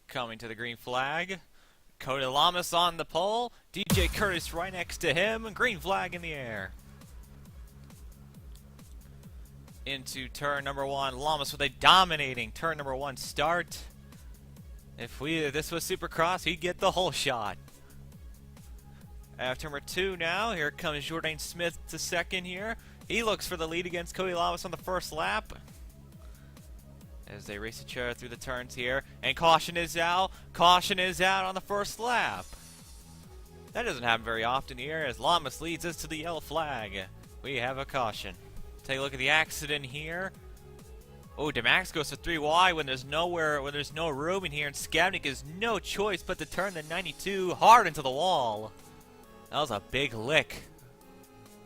Coming to the green flag, Cody Lamas on the pole, DJ Curtis right next to him, green flag in the air. Into turn number one, Lamas with a dominating turn number one start. If this was Supercross, he'd get the whole shot. After number two now, here comes Jordan Smith to second here. He looks for the lead against Cody Lamas on the first lap. As they race each other through the turns here. And caution is out. Caution is out on the first lap. That doesn't happen very often here as Lamas leads us to the yellow flag. We have a caution. Take a look at the accident here. Oh, DeMax goes to 3 wide when there's no room in here, and Skavnik has no choice but to turn the 92 hard into the wall. That was a big lick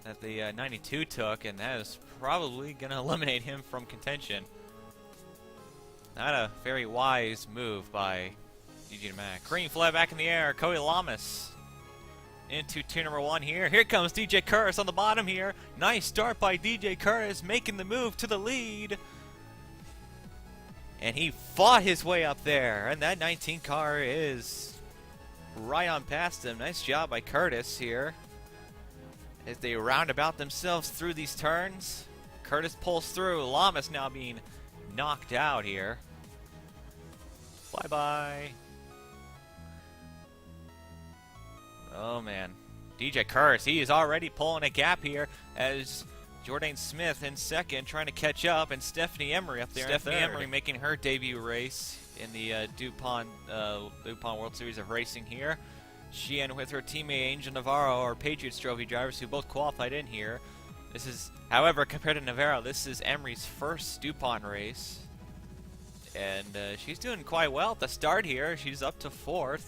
that the 92 took, and that is probably going to eliminate him from contention. Not a very wise move by DJ DeMax. Green flag back in the air. Cody Lamas into turn number one here. Here comes DJ Curtis on the bottom here. Nice start by DJ Curtis, making the move to the lead. And he fought his way up there. And that 19 car is right on past him. Nice job by Curtis here. As they roundabout themselves through these turns. Curtis pulls through. Lamas now being knocked out here. Bye-bye. Oh, man. DJ Curtis, he is already pulling a gap here as Jordan Smith in second trying to catch up, and Stephanie Emery up there. Stephanie Emery making her debut race in the DuPont World Series of Racing here. She and with her teammate Angel Navarro are Patriots Trophy drivers who both qualified in here. This is, however, compared to Navarro, this is Emery's first DuPont race. And she's doing quite well at the start here. She's up to 4th.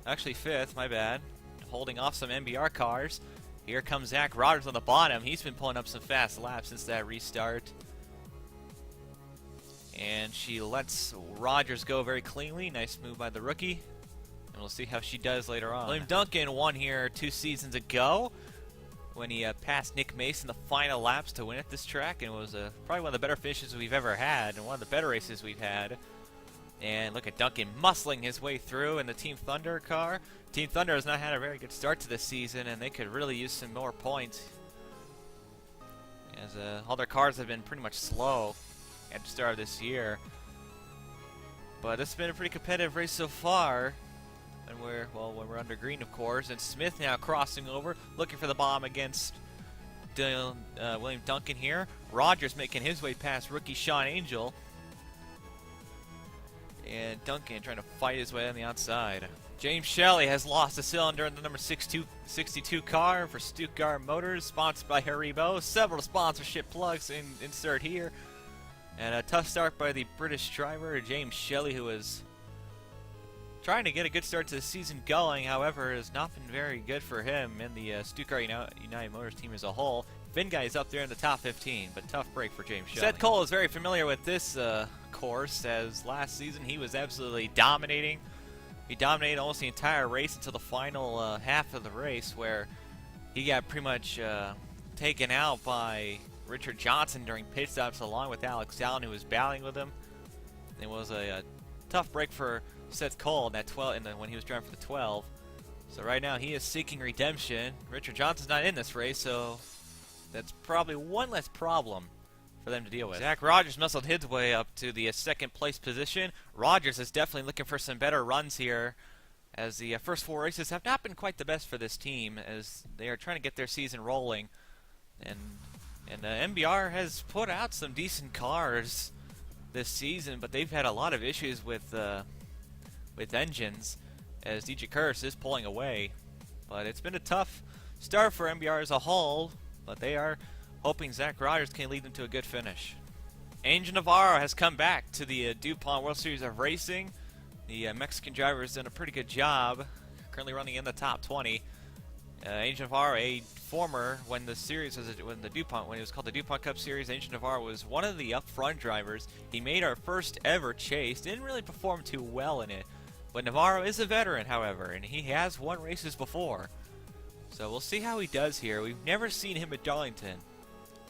Actually 5th, my bad. Holding off some MBR cars. Here comes Zach Rogers on the bottom. He's been pulling up some fast laps since that restart. And she lets Rogers go very cleanly. Nice move by the rookie. And we'll see how she does later on. William Duncan won here 2 seasons ago when he passed Nick Mason the final laps to win at this track, and it was probably one of the better finishes we've ever had and one of the better races we've had. And look at Duncan muscling his way through in the Team Thunder car. Team Thunder has not had a very good start to this season, and they could really use some more points as all their cars have been pretty much slow at the start of this year. But this has been a pretty competitive race so far. And when we're under green, of course. And Smith now crossing over, looking for the bomb against William Duncan here. Rogers making his way past rookie Sean Angel. And Duncan trying to fight his way on the outside. James Shelley has lost a cylinder in the number 62 car for Stuttgart Motors, sponsored by Haribo. Several sponsorship plugs insert here. And a tough start by the British driver, James Shelley, who was trying to get a good start to the season going. However, it has not been very good for him and the Stuttgart United Motors team as a whole. Finn Guy is up there in the top 15, but tough break for James Shelley. Seth Cole is very familiar with this course, as last season he was absolutely dominating. He dominated almost the entire race until the final half of the race, where he got pretty much taken out by Richard Johnson during pit stops, along with Alex Allen, who was battling with him. It was a tough break for Seth Cole in that when he was driving for the 12. So right now he is seeking redemption. Richard Johnson's not in this race, so that's probably one less problem for them to deal with. Zach Rogers muscled his way up to the second place position. Rogers is definitely looking for some better runs here, as the first 4 races have not been quite the best for this team, as they are trying to get their season rolling. And MBR has put out some decent cars this season, but they've had a lot of issues with engines, as DJ Curtis is pulling away. But it's been a tough start for MBR as a whole, but they are hoping Zach Rogers can lead them to a good finish. Angel Navarro has come back to the DuPont World Series of Racing. The Mexican driver has done a pretty good job, currently running in the top 20, Angel Navarro, a former, when the DuPont, when it was called the DuPont Cup Series, Angel Navarro was one of the up-front drivers. He made our first ever chase. Didn't really perform too well in it. But Navarro is a veteran, however, and he has won races before. So we'll see how he does here. We've never seen him at Darlington.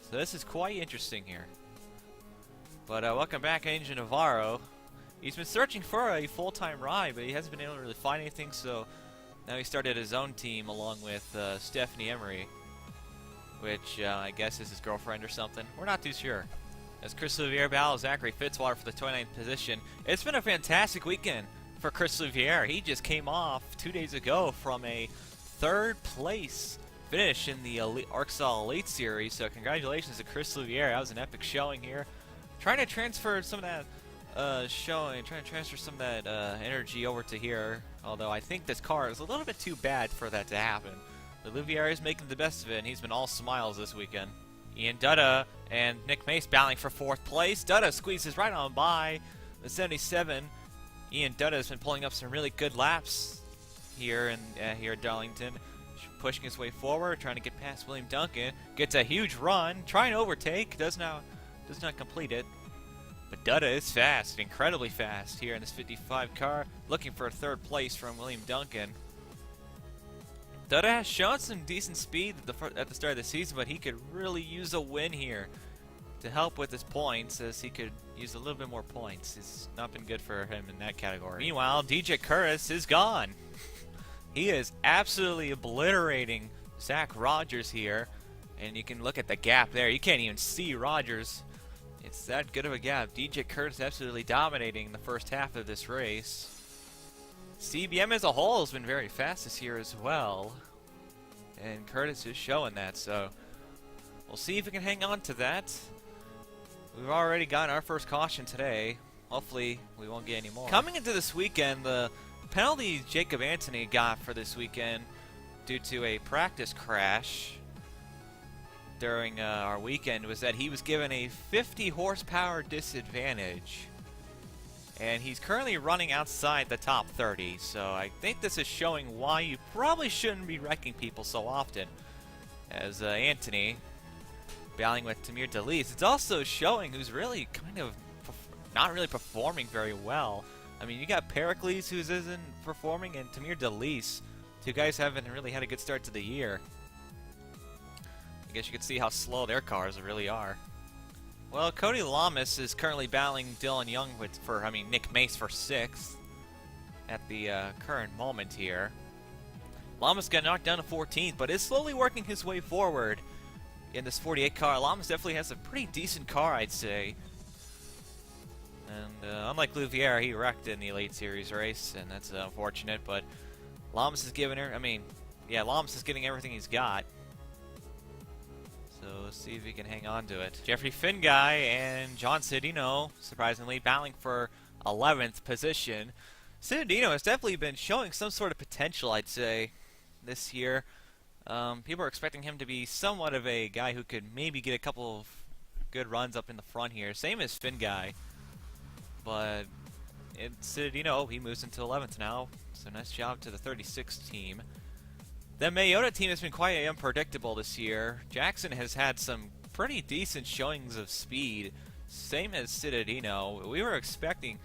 So this is quite interesting here. But welcome back, Angel Navarro. He's been searching for a full-time ride, but he hasn't been able to really find anything, so now he started his own team along with Stephanie Emery, which I guess is his girlfriend or something. We're not too sure. As Chris Louviere battles Zachary Fitzwater for the 29th position. It's been a fantastic weekend for Chris Louviere. He just came off 2 days ago from a 3rd place finish in the Arksal Elite Series, so congratulations to Chris Louviere. That was an epic showing here. Trying to transfer some of that trying to transfer some of that energy over to here, although I think this car is a little bit too bad for that to happen. But Louviere is making the best of it, and he's been all smiles this weekend. Ian Dutta and Nick Mace battling for 4th place. Dutta squeezes right on by the 77. Ian Dutta has been pulling up some really good laps here at Darlington, pushing his way forward, trying to get past William Duncan. Gets a huge run, trying to overtake, does not complete it. But Dutta is fast, incredibly fast here in this 55 car, looking for a 3rd place from William Duncan. Dutta has shown some decent speed at the start of the season, but he could really use a win here to help with his points, as he could use a little bit more points. It's not been good for him in that category. Meanwhile, DJ Curtis is gone. He is absolutely obliterating Zach Rogers here, and you can look at the gap there. You can't even see Rogers. It's that good of a gap. DJ Curtis absolutely dominating the first half of this race. CBM as a whole has been very fast this year as well, and Curtis is showing that, so we'll see if we can hang on to that. We've already gotten our first caution today. Hopefully we won't get any more. Coming into this weekend, the penalty Jacob Anthony got for this weekend due to a practice crash during our weekend was that he was given a 50 horsepower disadvantage, and he's currently running outside the top 30, so I think this is showing why you probably shouldn't be wrecking people so often, as Anthony battling with Tamir Delis. It's also showing who's really kind of not really performing very well. I mean, you got Pericles, who isn't performing, and Tamir Delis. 2 guys haven't really had a good start to the year. I guess you can see how slow their cars really are. Well, Cody Lamas is currently battling Dylan Young Nick Mace for 6th at the current moment here. Lamas got knocked down to 14th, but is slowly working his way forward in this 48 car. Lamas definitely has a pretty decent car, I'd say. And unlike Louviere, he wrecked in the Elite Series race, and that's unfortunate, but Lamas is giving her, Lamas is getting everything he's got. So let's see if he can hang on to it. Jeffrey Finguy and John Cedino, surprisingly, battling for 11th position. Cedino has definitely been showing some sort of potential, I'd say, this year. People are expecting him to be somewhat of a guy who could maybe get a couple of good runs up in the front here. Same as Finguy. But Cedino, he moves into 11th now. So nice job to the 36th team. The Mayota team has been quite unpredictable this year. Jackson has had some pretty decent showings of speed, same as Citadino. We were expecting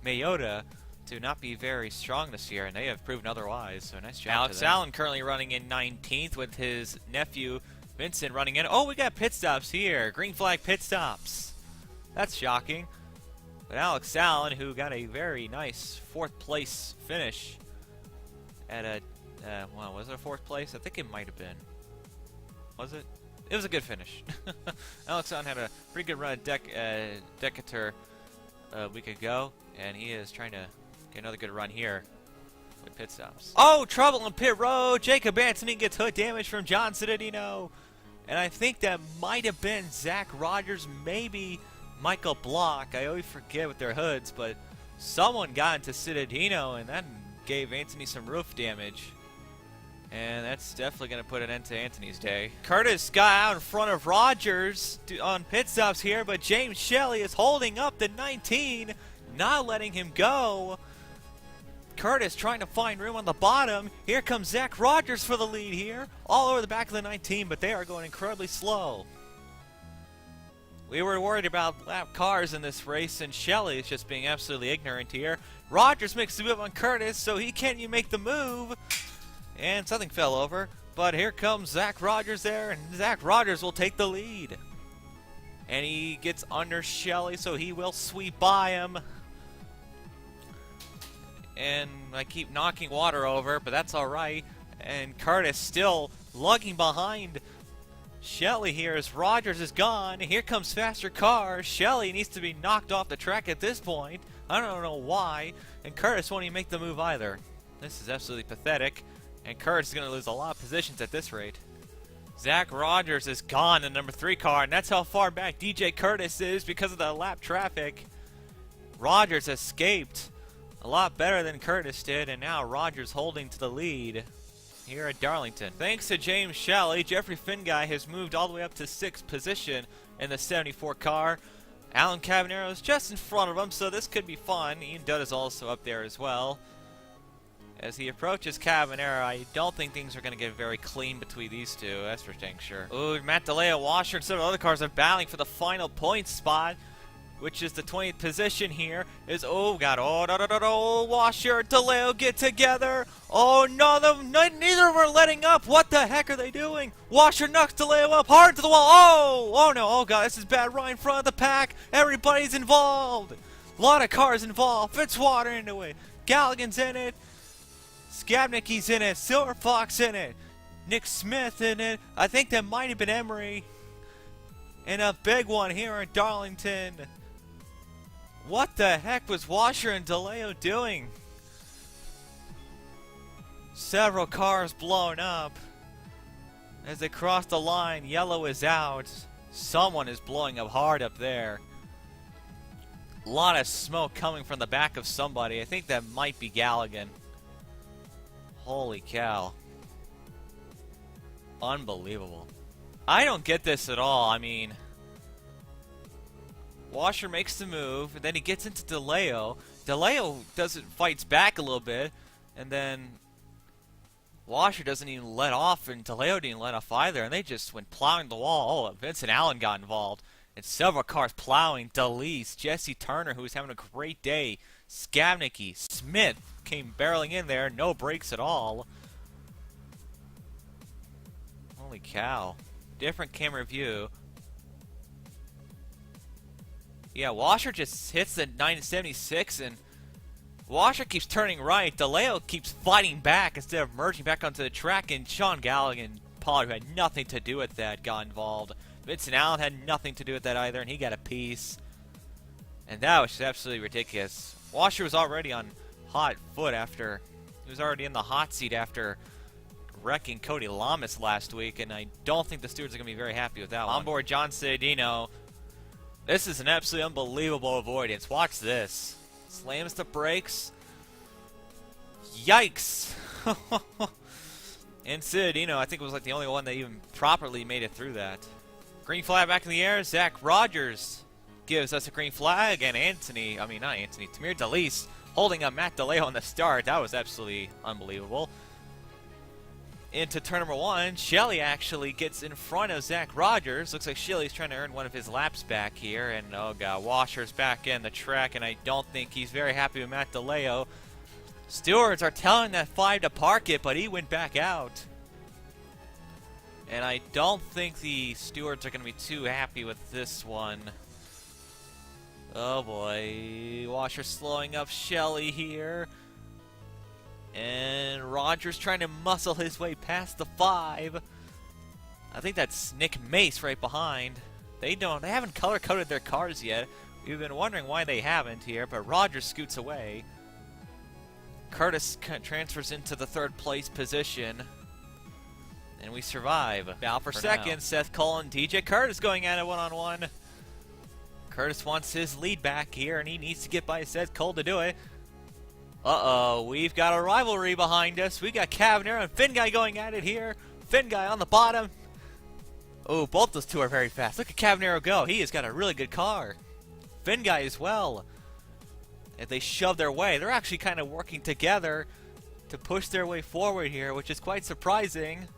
Mayota to not be very strong this year, and they have proven otherwise, so nice job. Alex Allen currently running in 19th with his nephew Vincent running in. Oh, we got pit stops here. Green flag pit stops. That's shocking. But Alex Allen, who got a very nice 4th place finish at a was it a 4th place? I think it might have been. Was it? It was a good finish. Alex Allen had a pretty good run at Decatur a week ago, and he is trying to get another good run here with pit stops. Oh, trouble on pit road! Jacob Anthony gets hood damage from John Citadino. And I think that might have been Zach Rogers, maybe Michael Block. I always forget with their hoods, but someone got into Citadino, and that gave Anthony some roof damage. And that's definitely going to put an end to Anthony's day. Curtis got out in front of Rogers on pit stops here, but James Shelley is holding up the 19, not letting him go. Curtis trying to find room on the bottom. Here comes Zach Rogers for the lead here. All over the back of the 19, but they are going incredibly slow. We were worried about lap cars in this race, and Shelley is just being absolutely ignorant here. Rogers makes the move on Curtis, so he can't even make the move. And something fell over. But here comes Zach Rogers there, and Zach Rogers will take the lead. And he gets under Shelley, so he will sweep by him. And I keep knocking water over, but that's alright. And Curtis still lugging behind Shelley here as Rogers is gone. Here comes faster cars. Shelley needs to be knocked off the track at this point. I don't know why. And Curtis won't even make the move either. This is absolutely pathetic. And Curtis is going to lose a lot of positions at this rate. Zach Rogers is gone in the number 3 car, and that's how far back DJ Curtis is because of the lap traffic. Rogers escaped a lot better than Curtis did, and now Rogers holding to the lead here at Darlington. Thanks to James Shelley, Jeffrey Finguy has moved all the way up to 6th position in the 74 car. Alan Cabanero is just in front of him, so this could be fun. Ian Dudd is also up there as well. As he approaches Cabanero, I don't think things are going to get very clean between these two, that's for dang sure. Ooh, Matt DeLeo, Washer, and some of the other cars are battling for the final point spot, which is the 20th position here. Oh god, Washer, DeLeo get together. Oh no, neither of them are letting up. What the heck are they doing? Washer knocks DeLeo up hard to the wall. Oh no, oh god, this is bad. Right in front of the pack. Everybody's involved. A lot of cars involved. Fitzwater into it. Galligan's in it. Skabnicki's in it. Silver Fox in it. Nick Smith in it. I think that might have been Emery. And a big one here in Darlington. What the heck was Washer and DeLeo doing? Several cars blown up. As they cross the line, yellow is out. Someone is blowing up hard up there. A lot of smoke coming from the back of somebody. I think that might be Galligan. Holy cow. Unbelievable. I don't get this at all. I mean, Washer makes the move, and then he gets into DeLeo. DeLeo fights back a little bit, and then Washer doesn't even let off, and DeLeo didn't let off either, and they just went plowing the wall. Oh, Vincent Allen got involved, and several cars plowing. DeLeese, Jesse Turner, who was having a great day, Skabnicki, Smith came barreling in there, no brakes at all. Holy cow. Different camera view. Yeah, Washer just hits the 976, and Washer keeps turning right. DeLeo keeps fighting back instead of merging back onto the track, and Sean Galligan, Pollard, who had nothing to do with that, got involved. Vincent Allen had nothing to do with that either, and he got a piece. And that was just absolutely ridiculous. Washer was already on hot foot after, he was already in the hot seat after wrecking Cody Lamas last week, and I don't think the stewards are going to be very happy with that one. On board John Ciadino. This is an absolutely unbelievable avoidance. Watch this. Slams the brakes. Yikes! And Ciadino, I think, was like the only one that even properly made it through that. Green flag back in the air. Zach Rogers gives us a green flag, and Tamir DeLeese holding up Matt DeLeo on the start. That was absolutely unbelievable. Into turn number 1, Shelley actually gets in front of Zach Rogers. Looks like Shelley's trying to earn one of his laps back here. And oh god, Washer's back in the track, and I don't think he's very happy with Matt DeLeo. Stewards are telling that 5 to park it, but he went back out. And I don't think the stewards are going to be too happy with this one. Oh boy, Washer slowing up Shelley here. And Rogers trying to muscle his way past the 5. I think that's Nick Mace right behind. They haven't color-coded their cars yet. We've been wondering why they haven't here, but Rogers scoots away. Curtis transfers into the 3rd place position. And we survive. Now for second, now. Seth Cole and DJ Curtis going at it one-on-one. Curtis wants his lead back here, and he needs to get by Seth Cole to do it. Uh-oh, we've got a rivalry behind us. We got Cabanero and Finguy going at it here. Finguy on the bottom. Oh, both those two are very fast. Look at Cabanero go. He has got a really good car. Finguy as well. as they shove their way. They're actually kind of working together to push their way forward here, which is quite surprising.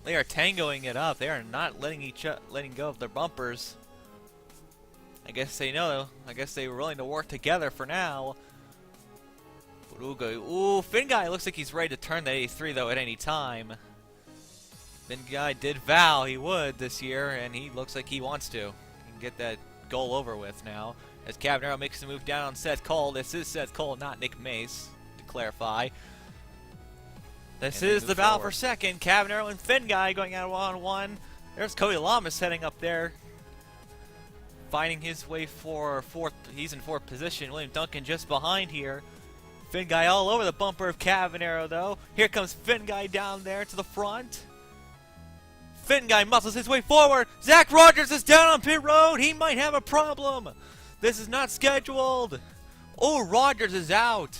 They are tangoing it up. They are not letting go of their bumpers. I guess they know. I guess they were willing to work together for now. Ooh, Finn Guy looks like he's ready to turn the 83 though at any time. Finn Guy did vow he would this year, and he looks like he wants to. He can get that goal over with now. As Cabanero makes the move down on Seth Cole. This is Seth Cole, not Nick Mace, to clarify. This is the battle for second. Cabanero and Finn Guy going out one-on-one. There's Cody Lamas heading up there, finding his way for fourth. He's in fourth position. William Duncan just behind here. Finn Guy all over the bumper of Cabanero, though. Here comes Finn Guy down there to the front. Finn Guy muscles his way forward. Zach Rogers is down on pit road. He might have a problem. This is not scheduled. Oh, Rogers is out.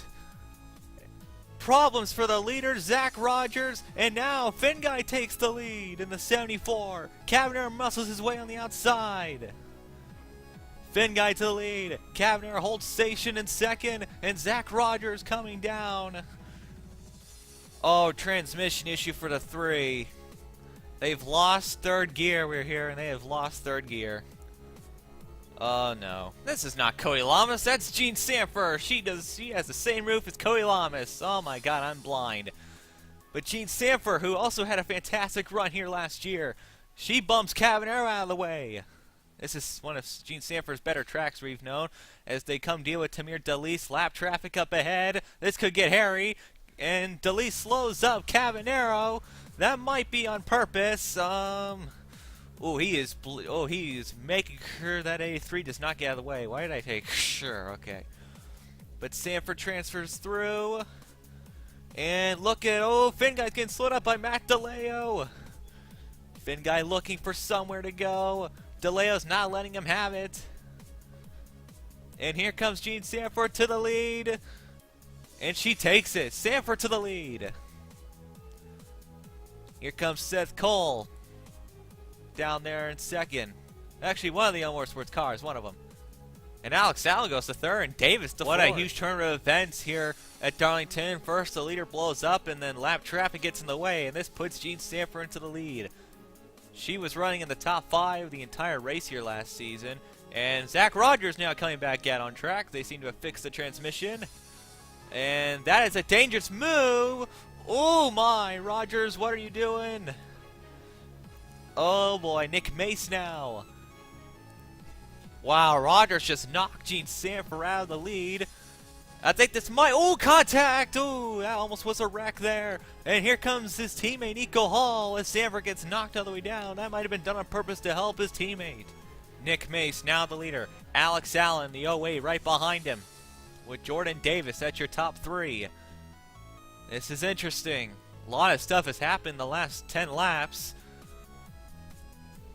Problems for the leader, Zach Rogers. And now Finn Guy takes the lead in the 74. Cabanero muscles his way on the outside. Finn Guy to the lead. Cabanero holds station in second. And Zach Rogers coming down. Oh, transmission issue for the 3. They've lost third gear. We're here, and they have lost third gear. Oh, no. This is not Cody Lamas. That's Jean Sanford. She has the same roof as Cody Lamas. Oh, my God, I'm blind. But Jean Sanford, who also had a fantastic run here last year, she bumps Cabanero out of the way. This is one of Gene Sanford's better tracks we've known, as they come deal with Tamir Delis. Lap traffic up ahead. This could get hairy, and Delis slows up Cabanero. That might be on purpose. Oh, he is making sure that 83 does not get out of the way. Why did I take sure? Okay. But Sanford transfers through. And look at, Finn Guy's getting slowed up by Matt DeLeo. Finn Guy looking for somewhere to go. DeLeo's not letting him have it. And here comes Jean Sanford to the lead. And she takes it. Sanford to the lead. Here comes Seth Cole. Down there in second. Actually, one of the Elmore Sports cars, one of them. And Alex Allen goes to third, and Davis to fourth. What a huge turn of events here at Darlington. First, the leader blows up, and then lap traffic gets in the way, and this puts Jean Sanford into the lead. She was running in the top 5 the entire race here last season. And Zach Rogers now coming back out on track. They seem to have fixed the transmission. And that is a dangerous move. Oh my, Rogers, what are you doing? Oh boy, Nick Mace now. Wow, Rogers just knocked Jean Sanford out of the lead. I think this might, contact! Oh, that almost was a wreck there. And here comes his teammate, Nico Hall, as Sanford gets knocked all the way down. That might have been done on purpose to help his teammate. Nick Mace, now the leader. Alex Allen, the 08, right behind him. With Jordan Davis, that's your top 3. This is interesting. A lot of stuff has happened in the last 10 laps.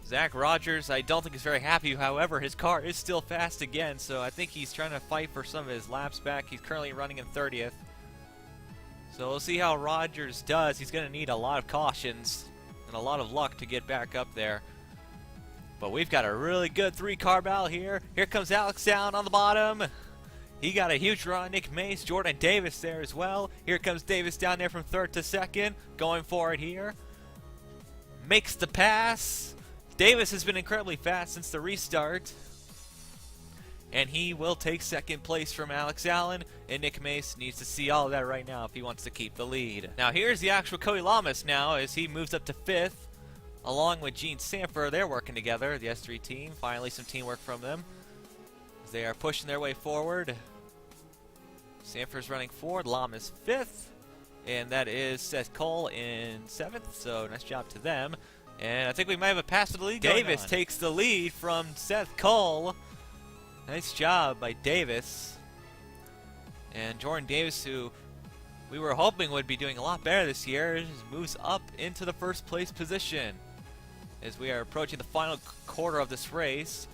Zach Rogers, I don't think is very happy. However, his car is still fast again, so I think he's trying to fight for some of his laps back. He's currently running in 30th. So we'll see how Rogers does. He's going to need a lot of cautions and a lot of luck to get back up there. But we've got a really good 3-car battle here. Here comes Alex Allen on the bottom. He got a huge run. Nick Mace, Jordan Davis there as well. Here comes Davis down there from 3rd to 2nd. Going for it here. Makes the pass. Davis has been incredibly fast since the restart. And he will take 2nd place from Alex Allen. And Nick Mace needs to see all of that right now if he wants to keep the lead. Now here's the actual Cody Lamas now as he moves up to 5th. Along with Jean Sanford, they're working together, the S3 team. Finally some teamwork from them. As they are pushing their way forward. Sanford's running forward, Lamas 5th. And that is Seth Cole in 7th, so nice job to them. And I think we might have a pass to the lead. Davis takes the lead from Seth Cole. Nice job by Davis. And Jordan Davis, who we were hoping would be doing a lot better this year, just moves up into the 1st place position. As we are approaching the final quarter of this race.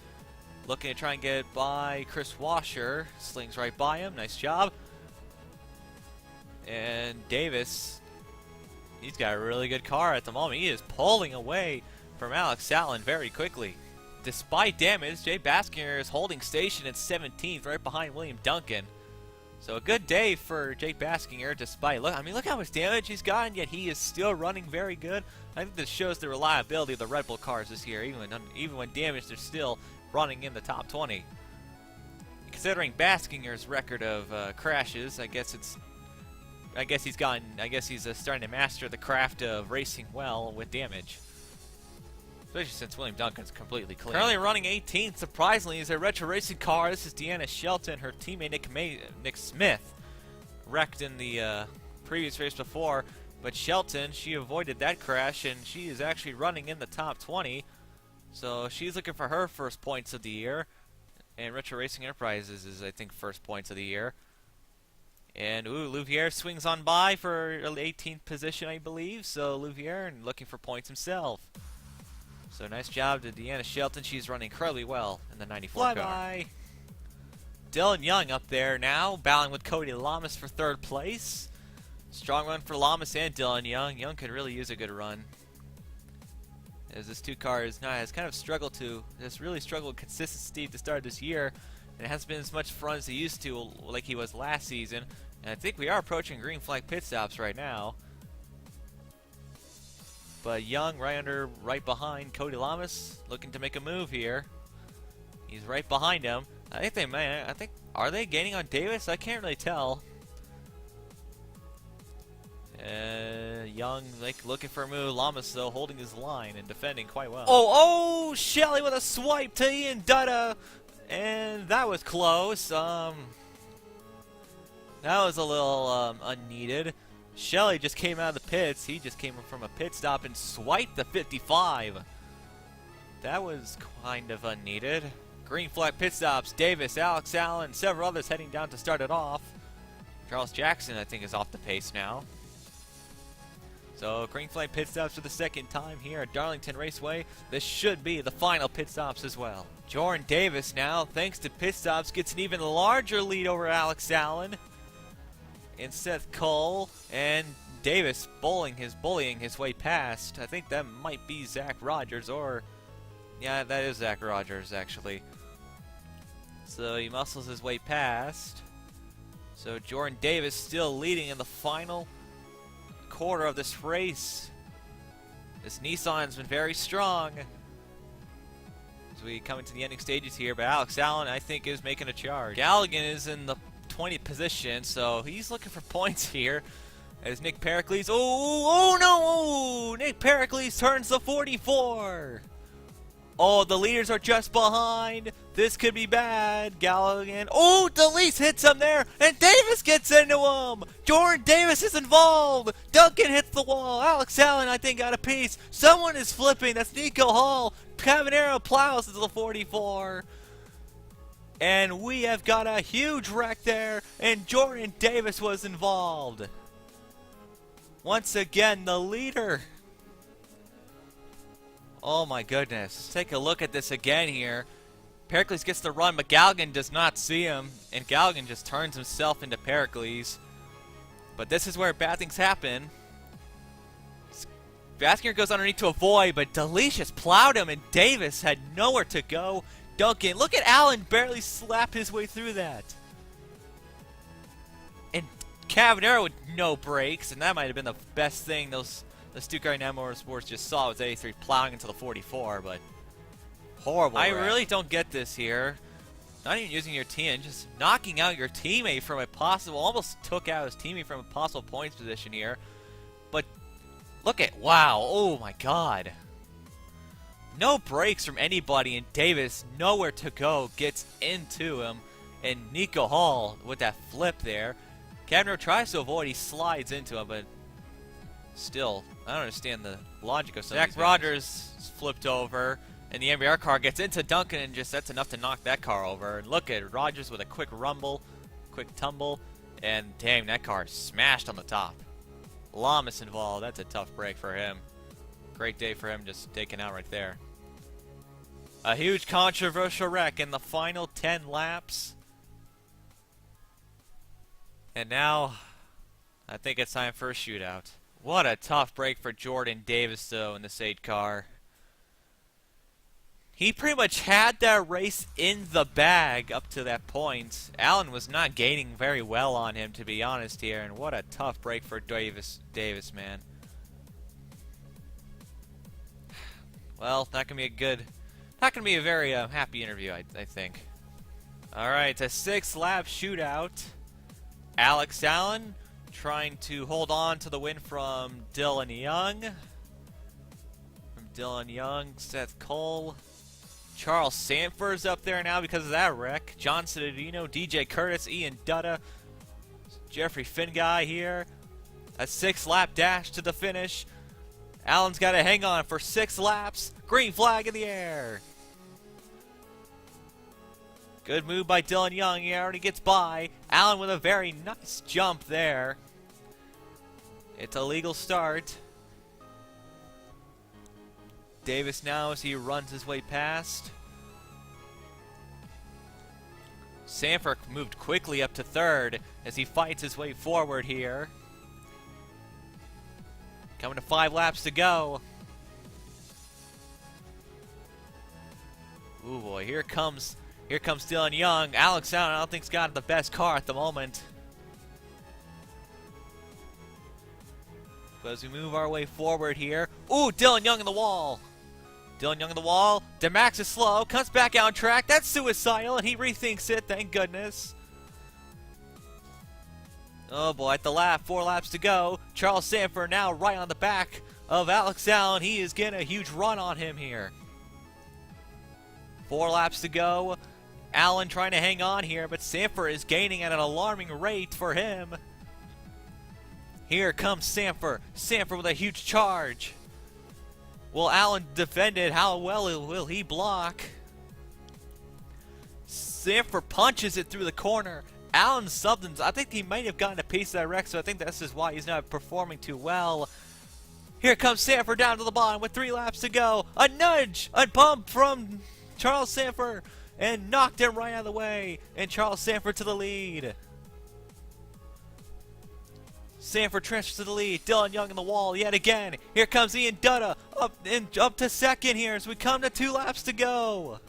Looking to try and get by Chris Washer. Slings right by him. Nice job. And Davis, he's got a really good car at the moment. He is pulling away from Alex Allen very quickly. despite damage, Jay Baskinger is holding station at 17th, right behind William Duncan. So a good day for Jake Baskinger, despite look how much damage he's gotten, yet he is still running very good. I think this shows the reliability of the Red Bull cars this year. Even when damaged, they're still running in the top 20. Considering Baskinger's record of crashes, I guess he's starting to master the craft of racing well with damage. Especially since William Duncan's completely clean. Currently running 18th, surprisingly, is a retro racing car. This is Deanna Shelton. Her teammate Nick Smith wrecked in the previous race before. But Shelton, she avoided that crash, and she is actually running in the top 20. So she's looking for her first points of the year. And Retro Racing Enterprises is, I think, first points of the year. And, Louvier swings on by for 18th position, I believe. So Louvier looking for points himself. So nice job to Deanna Shelton. She's running incredibly well in the 94 car. Dylan Young up there now, battling with Cody Lamas for 3rd place. Strong run for Lamas and Dylan Young. Young could really use a good run, as this 2 car has kind of struggled with consistency to start this year, and it hasn't been as much fun as he used to, like he was last season. And I think we are approaching green flag pit stops right now. But Young right behind Cody Lamas, looking to make a move here. He's right behind him. Are they gaining on Davis? I can't really tell. Young looking for a move. Lamas though holding his line and defending quite well. Oh, Shelley with a swipe to Ian Dutta, and that was close. That was a little unneeded. Shelley just came out of the pits. He just came from a pit stop and swiped the 55. That was kind of unneeded. Green flag pit stops. Davis, Alex Allen, several others heading down to start it off. Charles Jackson, I think, is off the pace now. So green flag pit stops for the 2nd time here at Darlington Raceway. This should be the final pit stops as well. Jordan Davis now, thanks to pit stops, gets an even larger lead over Alex Allen and Seth Cole, and Davis bullying his way past. I think that might be Zach Rogers, or yeah, that is Zach Rogers actually. So he muscles his way past. So Jordan Davis still leading in the final quarter of this race. This Nissan's been very strong as we come into the ending stages here, but Alex Allen, I think, is making a charge. Galligan is in the 20th position, so he's looking for points here. As Nick Pericles, oh no! Nick Pericles turns the 44. Oh, the leaders are just behind. This could be bad. Galligan, Delise hits him there, and Davis gets into him. Jordan Davis is involved. Duncan hits the wall. Alex Allen, I think, got a piece. Someone is flipping. That's Nico Hall. Cavanero plows into the 44. And we have got a huge wreck there, and Jordan Davis was involved. Once again, the leader. Oh my goodness. Let's take a look at this again here. Pericles gets the run, but Galligan does not see him, and Galligan just turns himself into Pericles. But this is where bad things happen. Baskinger goes underneath to avoid, but Delicious plowed him, and Davis had nowhere to go. Duncan, look at Allen barely slap his way through that. And Cavanero with no brakes, and that might have been the best thing the Stuttgart Now Motorsports just saw was 83 plowing into the 44, but horrible wreck. I really don't get this here. Not even using your team, just knocking out your teammate from a possible, almost took out his teammate from a possible points position here. But look at, wow, oh my god. No brakes from anybody, and Davis, nowhere to go, gets into him. And Nico Hall with that flip there. Cavanero tries to avoid, he slides into him, but still, I don't understand the logic of some of these Zach Rogers flipped over, and the MBR car gets into Duncan, and just that's enough to knock that car over. And look at Rogers with a quick rumble, quick tumble, and dang, that car smashed on the top. Lamas involved, that's a tough break for him. Great day for him, just taken out right there. A huge controversial wreck in the final 10 laps. And now, I think it's time for a shootout. What a tough break for Jordan Davis, though, in this 8 car. He pretty much had that race in the bag up to that point. Allen was not gaining very well on him, to be honest here, and what a tough break for Davis, man. Well, not gonna be a very happy interview, I think. All right, a 6-lap shootout. Alex Allen trying to hold on to the win from Dylan Young. Seth Cole. Charles Sanford's up there now because of that wreck. John Citadino, DJ Curtis, Ian Dutta, Jeffrey Finguy here. A 6-lap dash to the finish. Allen's got to hang on for 6 laps. Green flag in the air. Good move by Dylan Young. He already gets by. Allen with a very nice jump there. It's a legal start. Davis now as he runs his way past. Sanford moved quickly up to 3rd as he fights his way forward here. Coming to 5 laps to go. Ooh boy, here comes Dylan Young. Alex Allen, I don't think, has got the best car at the moment. But as we move our way forward here. Ooh, Dylan Young in the wall. DeMax is slow, comes back out on track. That's suicidal, and he rethinks it, thank goodness. Oh boy, at the 4 laps to go. Charles Sanford now right on the back of Alex Allen. He is getting a huge run on him here. 4 laps to go. Allen trying to hang on here, but Sanford is gaining at an alarming rate for him. Here comes Sanford. Sanford with a huge charge. Will Allen defend it? How well will he block? Sanford punches it through the corner. Allen I think he might have gotten a piece of that wreck, so I think this is why he's not performing too well. Here comes Sanford down to the bottom with 3 laps to go. A nudge! A bump from Charles Sanford and knocked him right out of the way. And Charles Sanford to the lead. Sanford transfers to the lead. Dylan Young in the wall yet again. Here comes Ian Dutta up to 2nd here as we come to 2 laps to go.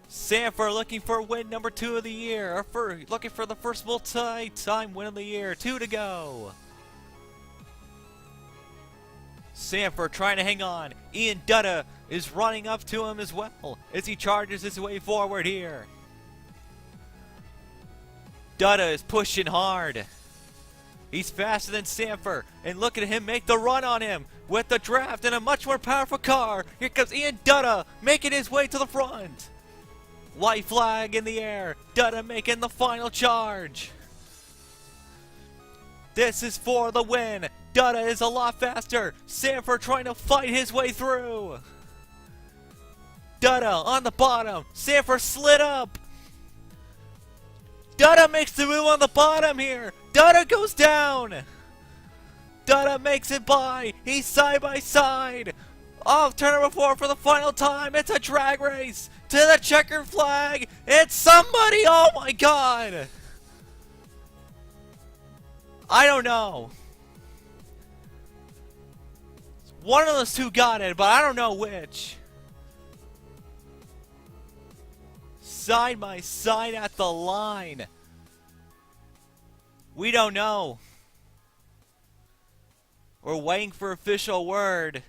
Sanford looking for win number 2 of the year. Looking for the first multi-time win of the year. 2 to go. Sanford trying to hang on. Ian Dutta is running up to him as well as he charges his way forward here. Dutta is pushing hard. He's faster than Sanford, and look at him make the run on him with the draft and a much more powerful car. Here comes Ian Dutta making his way to the front. White flag in the air. Dutta making the final charge. This is for the win. Dutta is a lot faster. Sanford trying to fight his way through. Dutta on the bottom. Sanford slid up. Dutta makes the move on the bottom here. Dutta goes down. Dutta makes it by. He's side by side. Off turn number 4 for the final time. It's a drag race to the checkered flag. It's somebody. Oh my God. I don't know. One of those two got it, but I don't know which. Side by side at the line. We don't know. We're waiting for official word.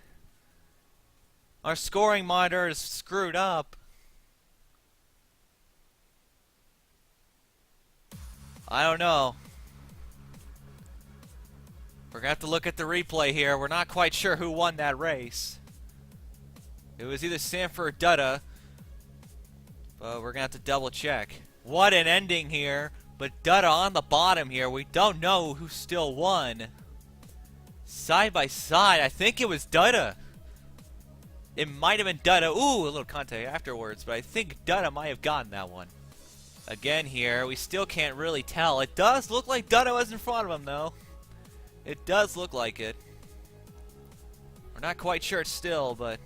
Our scoring monitor is screwed up. I don't know. We're going to have to look at the replay here. We're not quite sure who won that race. It was either Sanford or Dutta. But we're going to have to double check. What an ending here. But Dutta on the bottom here. We don't know who still won. Side by side. I think it was Dutta. It might have been Dutta. Ooh, a little contact afterwards. But I think Dutta might have gotten that one. Again here, we still can't really tell. It does look like Dutta was in front of him, though. It does look like it. We're not quite sure still, but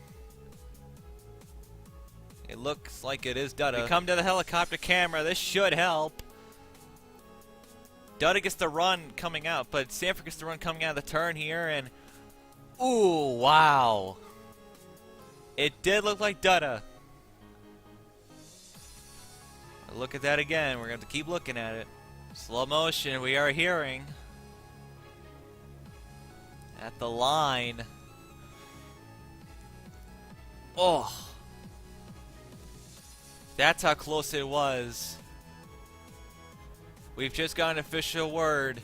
it looks like it is Dutta. We come to the helicopter camera. This should help. Dutta gets the run coming out, but Sanford gets the run coming out of the turn here, and ooh, wow. It did look like Dutta. Look at that again. We're going to keep looking at it. Slow motion. We are hearing at the line. Oh. That's how close it was. We've just got an official word.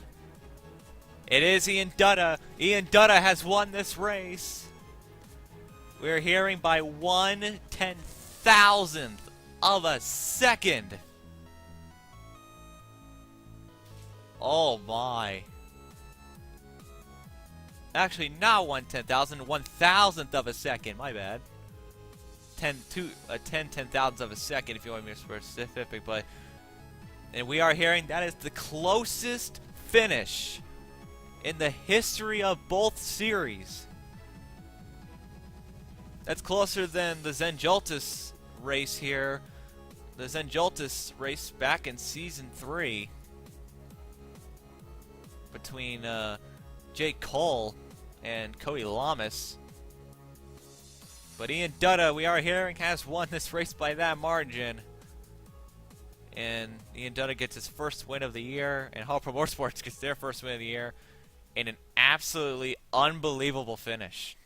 It is Ian Dutta. Ian Dutta has won this race. We're hearing by 1/10,000th of a second. Oh my. Actually, not 1/10,000, 1,000th of a second. My bad. 10/10,000th of a second if you want to be specific, but and we are hearing that is the closest finish in the history of both series. That's closer than the Zenjoltis race here. The Zenjoltis race back in Season 3 between Jake Cole and Cody Lamas. But Ian Dutta, we are hearing, has won this race by that margin. And Ian Dutta gets his first win of the year, and Hall Pro Motorsports gets their first win of the year in an absolutely unbelievable finish.